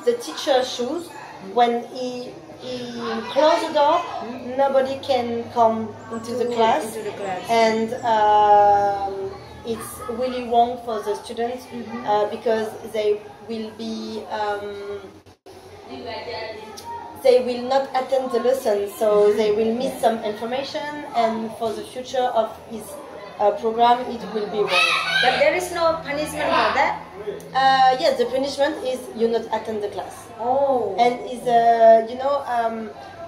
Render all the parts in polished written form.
the teacher's shoes. When he close the door, nobody can come into the class. And it's really wrong for the students because they will be they will not attend the lesson, so they will miss some information, and for the future of his program it will be wrong. But there is no punishment for that? Yes, the punishment is you not attend the class. Oh. And is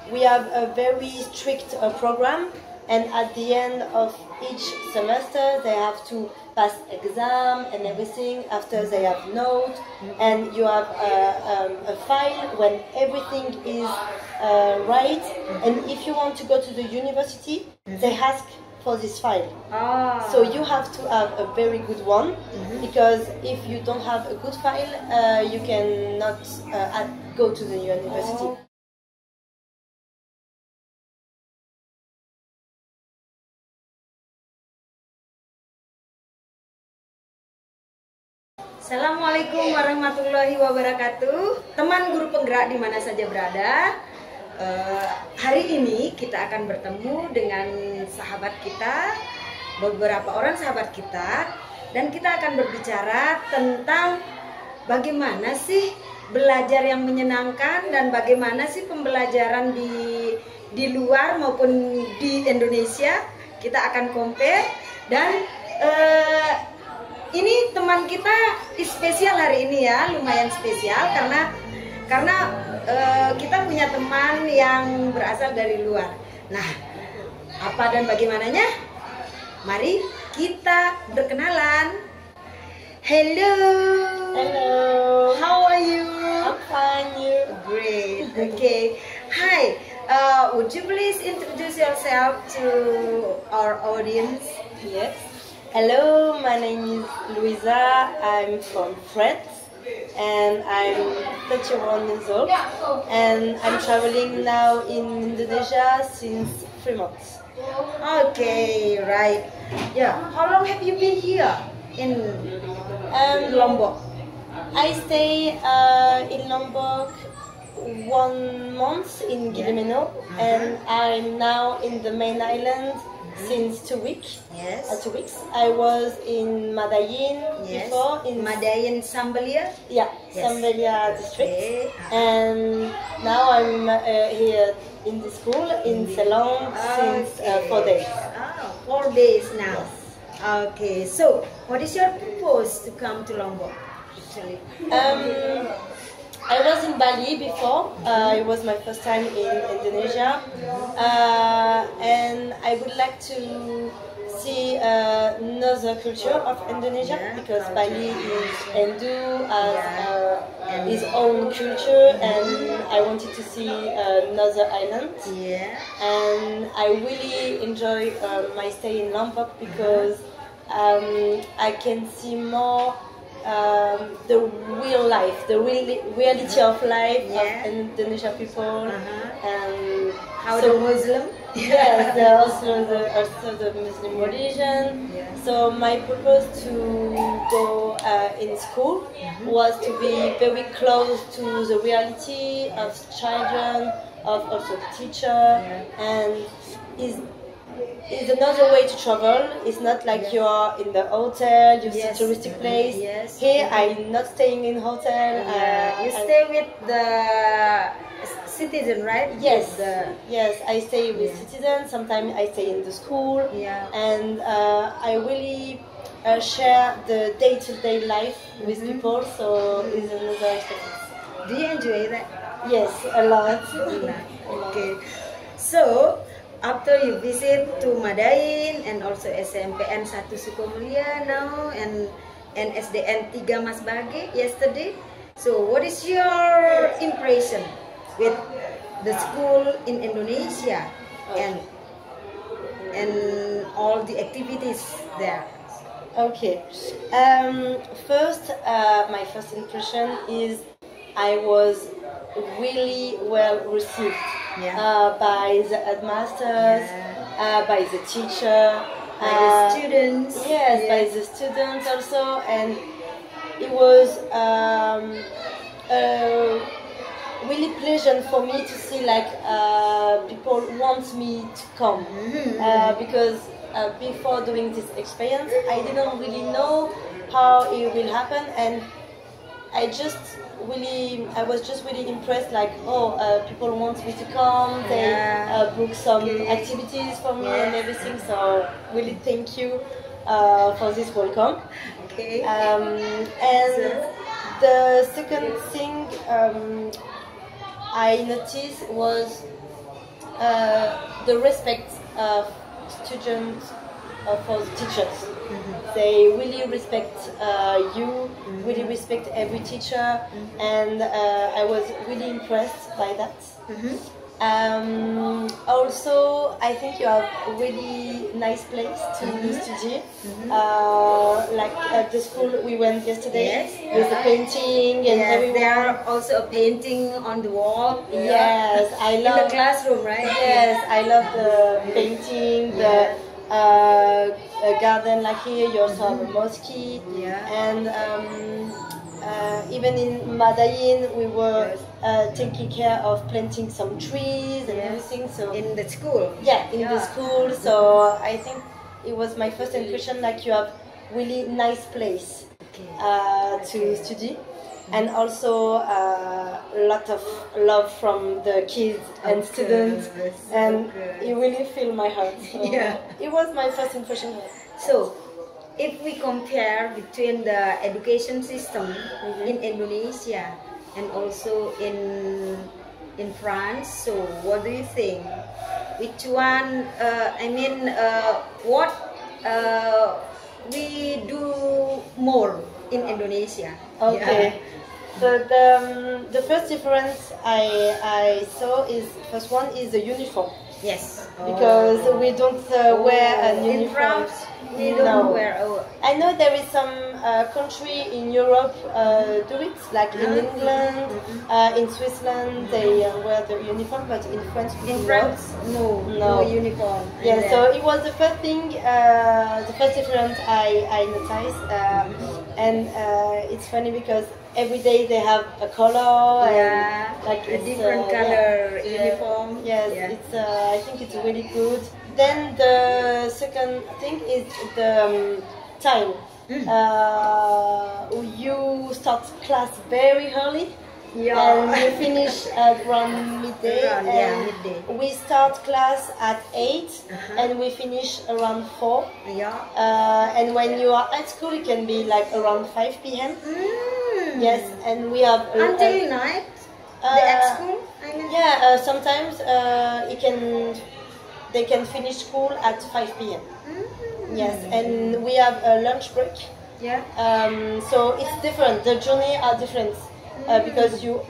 we have a very strict program, and at the end of each semester they have to pass exam and everything. After they have notes, and you have a file when everything is right. And if you want to go to the university, they ask for this file. So you have to have a very good one, because if you don't have a good file, you cannot go to the university. Assalamualaikum warahmatullahi wabarakatuh. Teman guru penggerak di mana saja berada. Hari ini kita akan bertemu dengan sahabat kita, beberapa orang sahabat kita, dan kita akan berbicara tentang bagaimana sih belajar yang menyenangkan dan bagaimana sih pembelajaran di luar maupun di Indonesia. Kita akan compare, dan ini teman kita spesial hari ini ya, lumayan spesial karena kita punya teman yang berasal dari luar. Nah, apa dan bagaimananya? Mari kita berkenalan. Hello. Hello. How are you? I'm fine. You? Great. Okay. Hi. Would you please introduce yourself to our audience? Yes. Hello, my name is Luisa. I'm from France, and I'm 31 years old, and I'm traveling now in Indonesia since 3 months. Okay, right. Yeah. How long have you been here in Lombok? I stay in Lombok 1 month in Gili-Manuk, and I'm now in the main island since 2 weeks. Yes. 2 weeks. I was in Madayin before. In Madayin, Sambalia? Yeah, yes. Sambalia district. Okay. And now I'm here in the school in Ceylon since 4 days. 4 days now. Yes. Okay, so what is your purpose to come to Lombok actually? I was in Bali before. It was my first time in Indonesia, and I would like to see another culture of Indonesia, because Bali is Hindu, has his own culture, and I wanted to see another island. Yeah. And I really enjoy my stay in Lombok because I can see more the real life, the reality of life of Indonesian people, and how the Muslim. Yes, also the Muslim religion. So my purpose to go in school was to be very close to the reality of children, of also teacher, and is another way to travel. It's not like you are in the hotel, you see touristic place. Here I'm not staying in hotel. You stay with the citizen, right? Yes, yes, I stay with citizens. Sometimes I stay in the school, and I really share the day-to-day life with people. So it's another experience. Do you enjoy that? Yes, a lot. Okay, so after you visit to Madayin and also SMPN 1 Sukomulia now and SDN 3 Mas Bage yesterday, so what is your impression with the school in Indonesia and all the activities there? Okay, first my first impression is I was really well received by the headmasters, by the teacher, by the students. Yes, by the students also, and it was a really pleasant for me to see like people want me to come because before doing this experience, I didn't really know how it will happen, and I was just really impressed. Like, people want me to come. They book some activities for me and everything. So really, thank you for this welcome. Okay. And the second thing I noticed was the respect of students for the teachers. They really respect you, really respect every teacher, and I was really impressed by that. Also, I think you have a really nice place to study. Like at the school we went yesterday, with the painting and everyone. There are also a painting on the wall. Yes, I love in the classroom, right? Yes, I love the painting, the garden like here. You also have a mosque, and even in Madain we were taking care of planting some trees and everything. So in the school, in the school. So I think it was my first impression. Like, you have really nice place to study. And also a lot of love from the kids and students, and it really filled my heart. So it was my first impression. So, if we compare between the education system in Indonesia and also in France, so what do you think? Which one? What we do more in Indonesia? Okay. So the first difference I saw is, first one is the uniform. Yes. Because we don't wear a uniform. In France, we don't wear. I know there is some country in Europe do it, like in England, in Switzerland they wear the uniform, but in France we no uniform. Yeah, so it was the first thing, the first difference I noticed, and it's funny because every day they have a color and like a different color uniform. Yes, it's I think it's really good. Then the second thing is the time. You start class very early. And we finish around midday. Midday. We start class at 8 and we finish around 4. And when you are at school, it can be like around 5 p.m. Yes, and we have until night. At school. Sometimes they can finish school at 5 p.m. Yes, and we have a lunch break. So it's different. The journey are different. Because you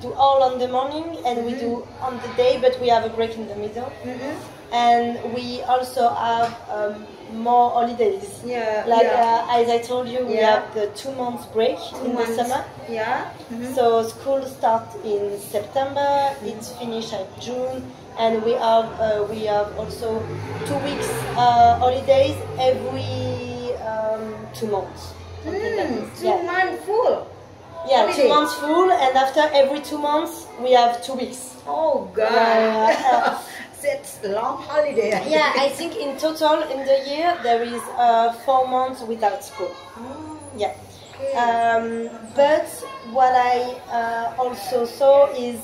do all on the morning and we do on the day, but we have a break in the middle. And we also have more holidays. As I told you, we have the 2 months break in the summer. So school starts in September, it's finished at June, and we have also 2 weeks holidays every 2 months. 2 months full. 2 months full, and after every 2 months we have 2 weeks. Oh God! That's a long holiday. I think in total in the year there is 4 months without school. But what I also saw is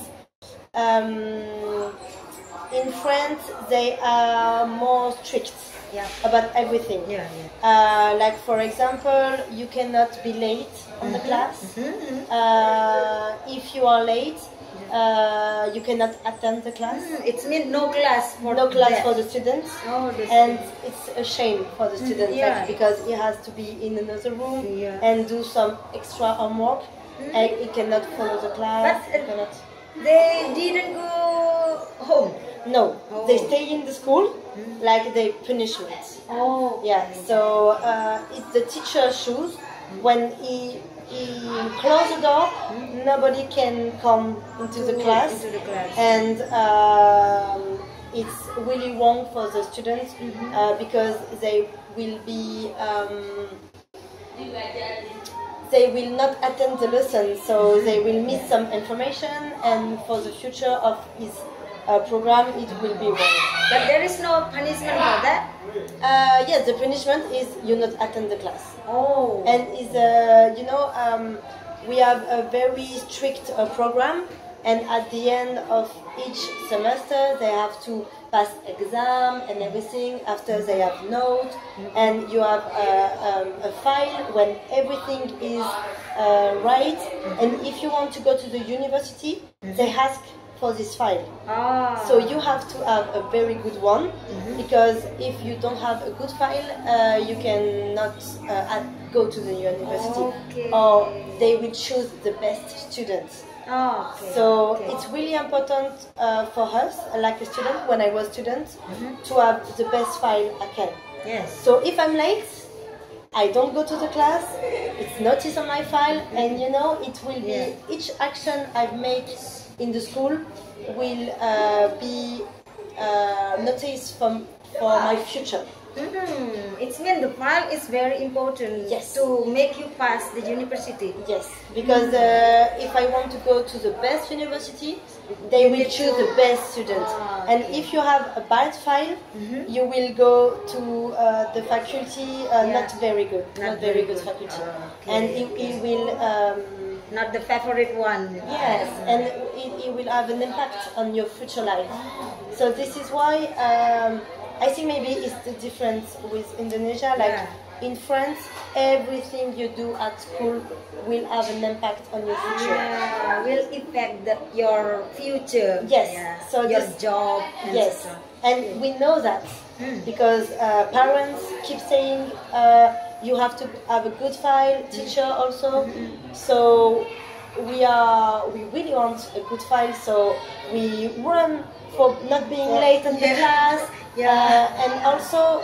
in France they are more strict about everything. Like, for example, you cannot be late on the class. If you are late, you cannot attend the class. It means no class for the students. And it's a shame for the students because he has to be in another room and do some extra homework. And he cannot follow the class. But they didn't go home. No, they stay in the school, like they punishment. So it's the teacher's shoes. When he closes the door, nobody can come into the class. And it's really wrong for the students because they will be they will not attend the lesson, so they will miss some information, and for the future of his program, it will be wrong. But there is no punishment for that? Yes, the punishment is you not attend the class. Oh. And is we have a very strict program, and at the end of each semester they have to pass exam and everything. After they have notes, and you have a file when everything is right. And if you want to go to the university, they ask for this file. So you have to have a very good one, because if you don't have a good file, you cannot go to the university, or they will choose the best students. So it's really important for us, like a student, when I was student, to have the best file I can. Yes. So if I'm late, I don't go to the class, it's noticed on my file, and it will be, each action I've made in the school will be noticed for my future. It means the file is very important to make you pass the university. Yes, because if I want to go to the best university, they will choose the best students. And if you have a bad file, you will go to the faculty not very good, not very good faculty, and it will not the favorite one. Yes, and it will have an impact on your future life. So this is why I think maybe it's the difference with Indonesia. Like in France, everything you do at school will have an impact on your future. Will affect your future. Yes. So your job. Yes, and we know that because parents keep saying you have to have a good file. Teacher also. So we really want a good file. So we run for not being late in the class. And also,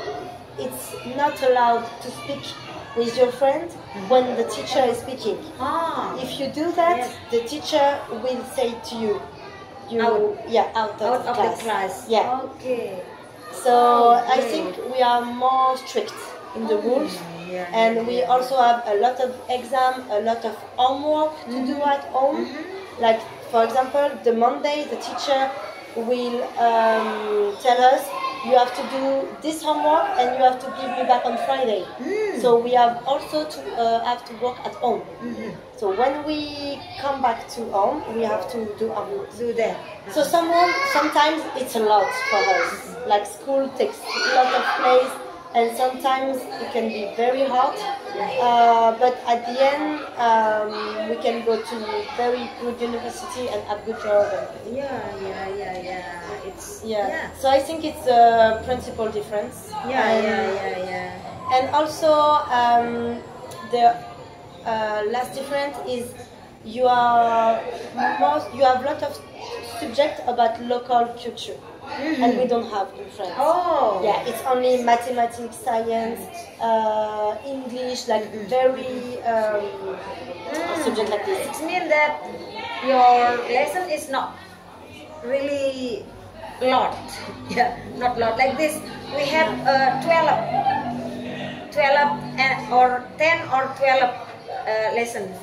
it's not allowed to speak with your friend when the teacher is speaking. If you do that, the teacher will say to you, out of the class. Yeah. Okay. So I think we are more strict in the rules, and we also have a lot of exam, a lot of homework to do at home. Like for example, the Monday, the teacher will tell us, you have to do this homework and you have to give me back on Friday. So we have also to have to work at home. So when we come back to home, we have to do homework. Do that. So sometimes it's a lot for us. Like school takes a lot of place, and sometimes it can be very hard. But at the end, we can go to very good university and have good job. So I think it's a principal difference. And also the last difference is you have a lot of subjects about local culture. And we don't have in France. It's only mathematics, science, English, like very subject like this. It means that your lesson is not really lot. Not lot like this. We have 12 or 10 or 12 lessons.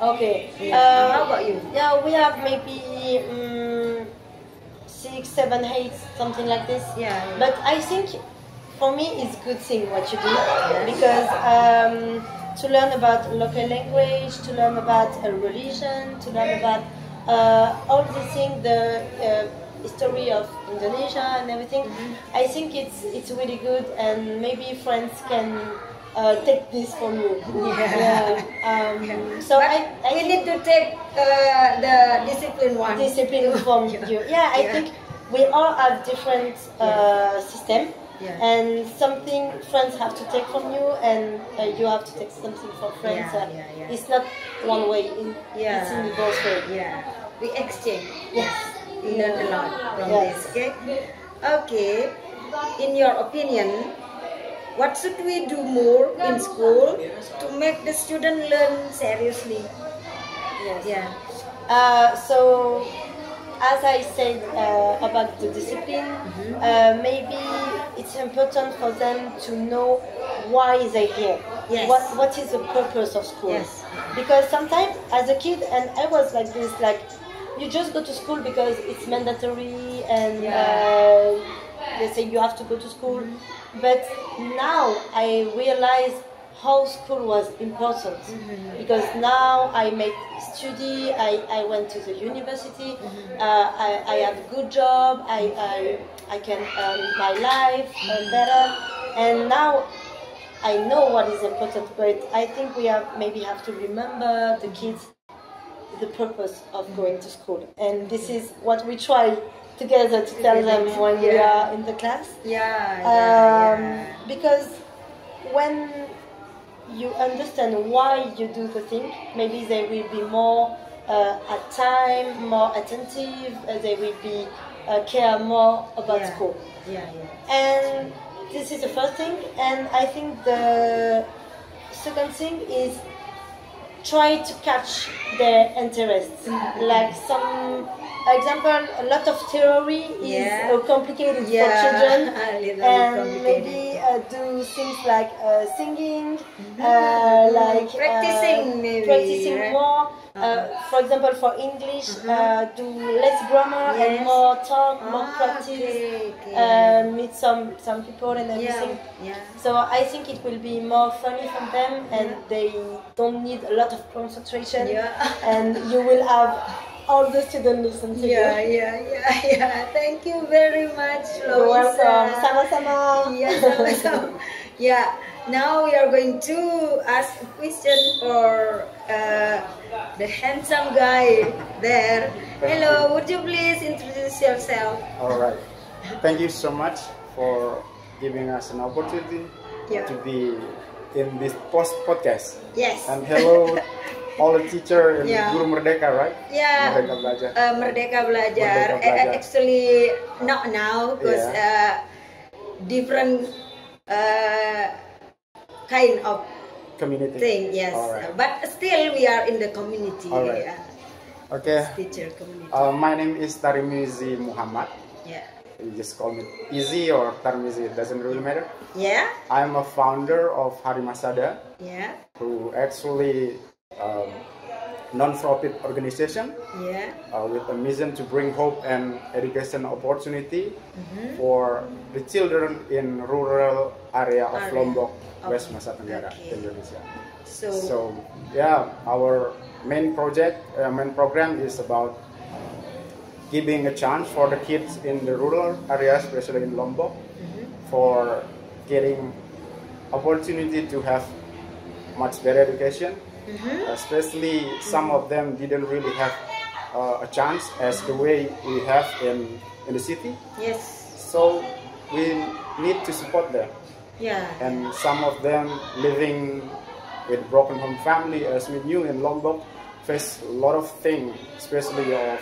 Okay. How about you? Yeah, we have maybe 6, 7, 8, something like this. But I think for me it's good thing what you do, because to learn about local language, to learn about a religion, to learn about all these things, the history of Indonesia and everything. I think it's really good, and maybe friends can take this from you. So we need to take the discipline one. Discipline from you. I think we all have different system, and something friends have to take from you, and you have to take something from friends. It's not one way. It's in both ways. We exchange. We learn a lot from this. Okay. In your opinion, what should we do more in school to make the student learn seriously? So, as I said about the discipline, maybe it's important for them to know why they're here. What is the purpose of school? Because sometimes as a kid, and I was like this, like you just go to school because it's mandatory, and they say you have to go to school. But now I realize how school was important, because now I make study, I went to the university, I have a good job, I can earn my life better, and now I know what is important. But I think we maybe have to remember the kids the purpose of going to school, and this is what we try together to tell them when we are in the class. Because when you understand why you do the thing, maybe they will be more at time, more attentive, they will be care more about school. And this is the first thing, and I think the second thing is try to catch their interests. Like some example, a lot of theory is complicated for children, and maybe do things like singing, like practicing more. For example, for English, do less grammar and more talk, more practice, meet some people and everything. So I think it will be more funny for them, and they don't need a lot of concentration, and you will have all the students listen to you. Thank you very much, Loisa. You're welcome. Sama-sama. Sama-sama. Now we are going to ask a question for the handsome guy there. Hello, would you please introduce yourself? All right. Thank you so much for giving us an opportunity to be in this podcast. Yes. And hello, all the teacher in Guru Merdeka, right? Merdeka Belajar. Merdeka Belajar. Actually, not now, because different kind of community thing. Yes. Right. But still, we are in the community. All right. Okay. Teacher community. My name is Tarmizi Muhammad. You just call me Easy or Tarmizi, it doesn't really matter. I'm a founder of Harimasada, who actually non-profit organization with a mission to bring hope and education opportunity for the children in rural area of Lombok, West Nusa Tenggara, Indonesia. So our main program is about giving a chance for the kids in the rural areas, especially in Lombok, for getting opportunity to have much better education. Especially some of them didn't really have a chance as the way we have in the city. So we need to support them. And some of them living with broken home family, as we knew in Lombok, face a lot of things, especially of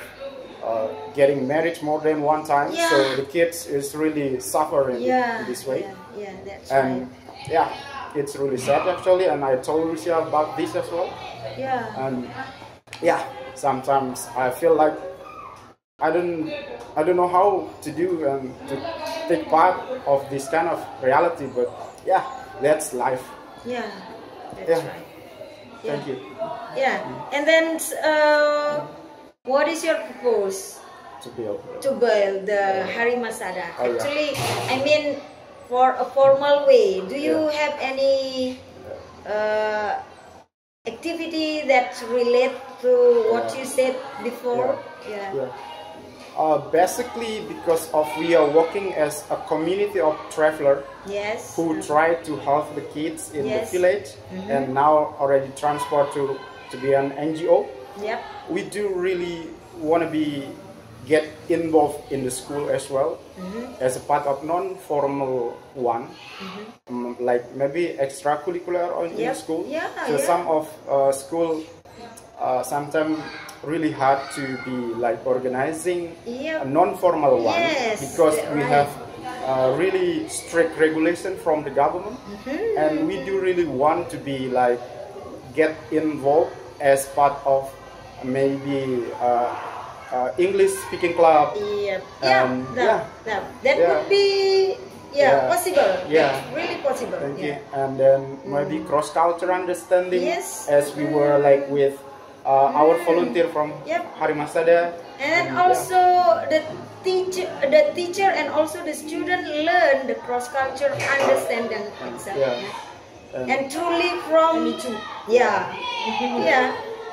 getting married more than one time. So the kids is really suffering in this way. That's and right. It's really sad actually, and I told Lucia about this as well. And sometimes I feel like I don't know how to do and to take part of this kind of reality, but that's life. That's right. Thank you. And then what is your purpose To build the Harimasada? Actually, I mean, for a formal way, do you have any activity that relate to what you said before? Basically, because we are working as a community of travelers who try to help the kids in the village, and now already transport to be an NGO. We do really want to get involved in the school as well, as a part of non-formal one, like maybe extracurricular in the school. So some of school sometimes really hard to be like organizing a non-formal one, because we have really strict regulation from the government, and we do really want to be like get involved as part of maybe English speaking club. That would be possible. Yeah. It's really possible. Thank you. And then maybe cross-culture understanding, Yes. as we were like with our volunteer from Yep. Harimasada. And also the teacher and also the student learn the cross-culture understanding itself. Yeah. And truly from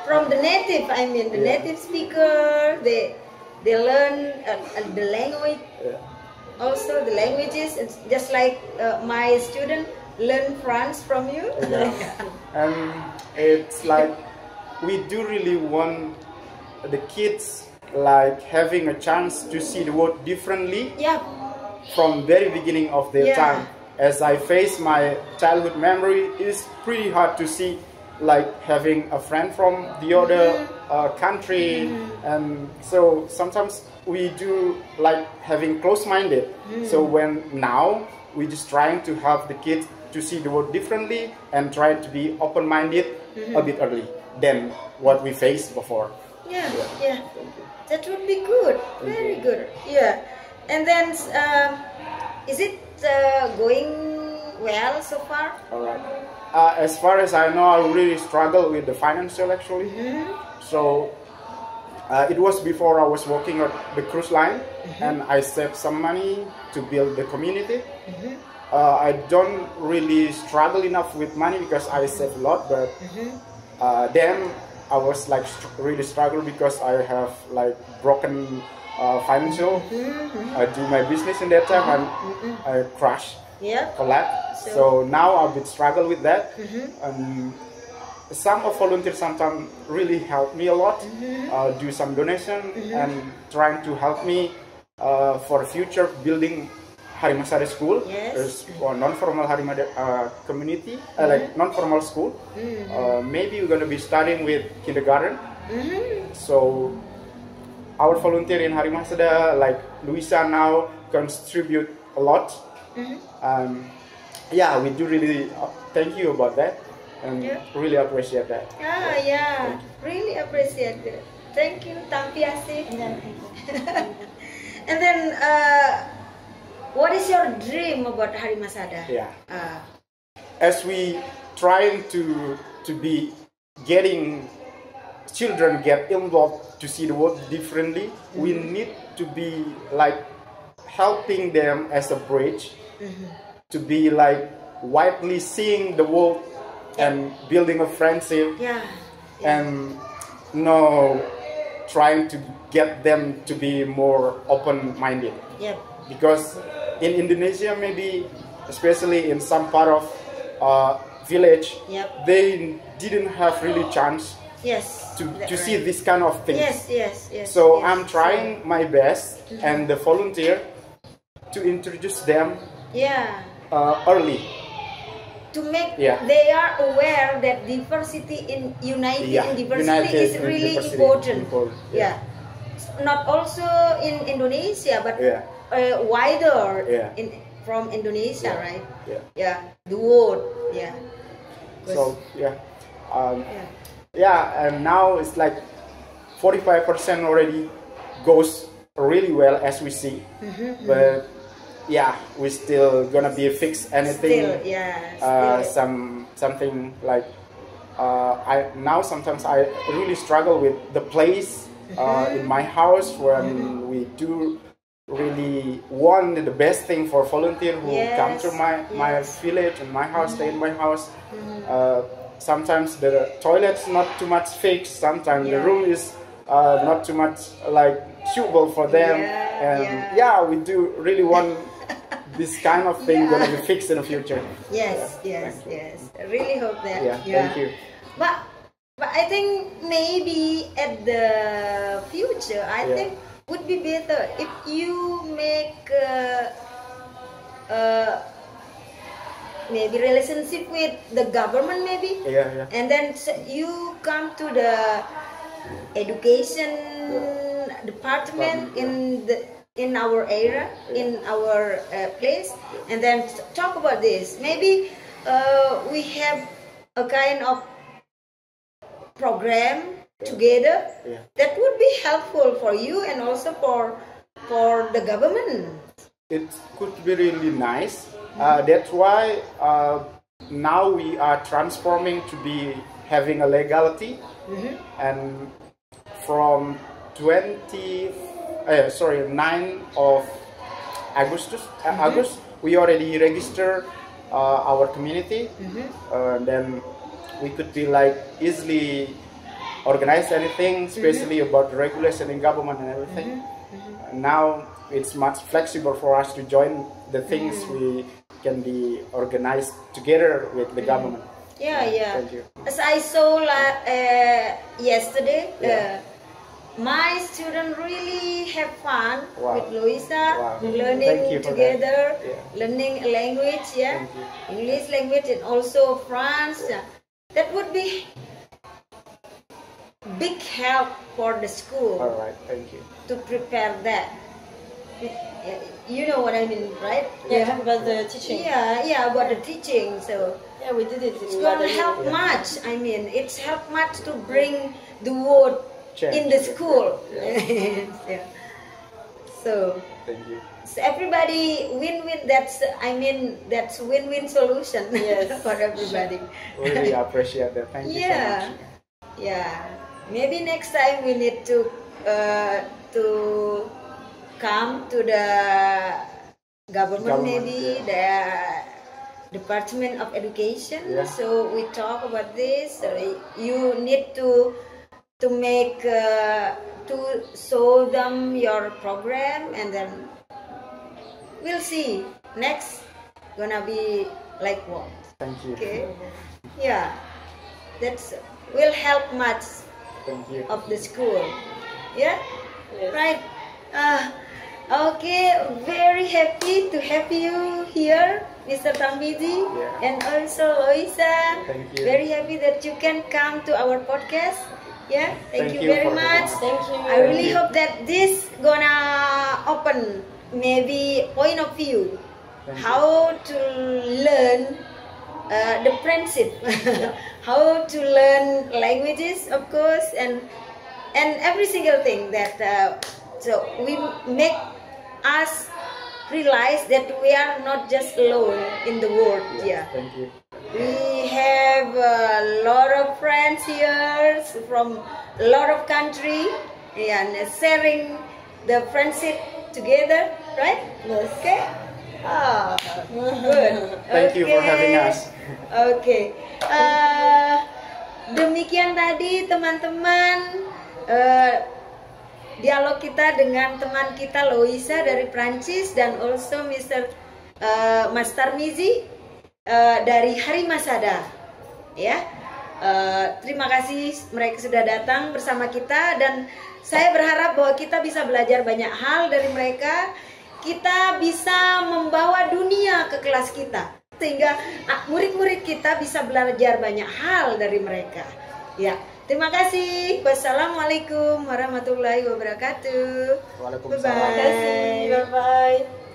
from the native, I mean the native speaker, they learn the language. Yeah. Also the languages, it's just like my student learn French from you. And it's like we do really want the kids like having a chance to see the world differently from very beginning of their time. As I face my childhood memory, it's pretty hard to see like having a friend from the other country, and so sometimes we do like having close-minded. So when now we just trying to help the kids to see the world differently and try to be open-minded a bit early than what we faced before. That would be good. Very good. Yeah. And then is it going well so far? All right. As far as I know, I really struggle with the financial actually. So it was before I was working at the cruise line, and I saved some money to build the community. I don't really struggle enough with money because I save a lot, but then I was like really struggle because I have like broken financial. I do my business in that time and I crash, collapse. So now I've been struggle with that. Some of volunteers sometimes really help me a lot, do some donation and trying to help me for future building Harimasada school. There's a non-formal Harimada community, like non-formal school. Maybe we're going to be starting with kindergarten. So our volunteer in Harimasada, like Luisa now, contribute a lot. Yeah, we do really thank you about that. And really appreciate that. Really appreciate it. Thank you, Tampiasi. And then, what is your dream about Harimasada? As we trying to be getting children get involved to see the world differently, we need to be like helping them as a bridge to be like widely seeing the world and building a friendship and trying to get them to be more open-minded. Because in Indonesia, maybe especially in some part of village, they didn't have really chance to see this kind of things. So I'm trying my best and the volunteer to introduce them early. To make they are aware that diversity in diversity is really important. Not also in Indonesia, but wider from Indonesia, right? The world. So and now it's like 45% already goes really well as we see, but we still gonna be fix anything. Something like sometimes I really struggle with the place in my house when we do really want the best thing for volunteer who come to my village and my house, stay in my house. Sometimes the toilet's not too much fixed. Sometimes the room is not too much like suitable for them. And we do really want this kind of thing gonna be fixed in the future. Yes. I really hope that. Thank you. But I think maybe at the future, I think would be better if you make maybe relationship with the government, maybe. And then you come to the education department in our area, in our place, and then talk about this. Maybe we have a kind of program together that would be helpful for you and also for the government. it could be really nice. That's why now we are transforming to be having a legality, and from 9 of August, we already register our community. Then we could be like easily organize anything, especially about regulation in government and everything. Now it's much flexible for us to join the things we can be organized together with the government. Thank you. As I saw yesterday, my students really have fun with Luisa, learning together, learning a language, English language and also French. That would be big help for the school. All right, thank you. To prepare that. You know what I mean, right? Yeah, about the teaching. Yeah, about the teaching. So yeah, we did it. It's going to help much. I mean, it's helped much to bring the word in the school. So thank you. So everybody win-win. That's win-win solution for everybody. Really appreciate that. Thank you so much. Maybe next time we need to come to the government maybe the Department of Education. So we talk about this. So you need to make to show them your program, and then we'll see next gonna be like what. Thank you. Okay. Yeah, that's will help much. Thank you. Of the school. Right. Okay, very happy to have you here, Mr. Tamizi, and also Loisa. Thank you. Very happy that you can come to our podcast. Thank you very much. Thank you. I really hope that this gonna open maybe point of view how to learn the friendship, how to learn languages, of course, and every single thing that so we make us realize that we are not just alone in the world. Thank you. We have a lot of friends here from a lot of country, and sharing the friendship together, right? Yes. Okay. Good. Thank you for having us. Okay. Demikian tadi teman-teman dialog kita dengan teman kita Loisa dari Prancis dan also Mas Tarmizi dari Harimasada. Terima kasih mereka sudah datang bersama kita, dan saya berharap bahwa kita bisa belajar banyak hal dari mereka. Kita bisa membawa dunia ke kelas kita, sehingga murid-murid kita bisa belajar banyak hal dari mereka. Terima kasih. Wassalamualaikum warahmatullahi wabarakatuh. Waalaikumsalam. Terima kasih. Bye bye.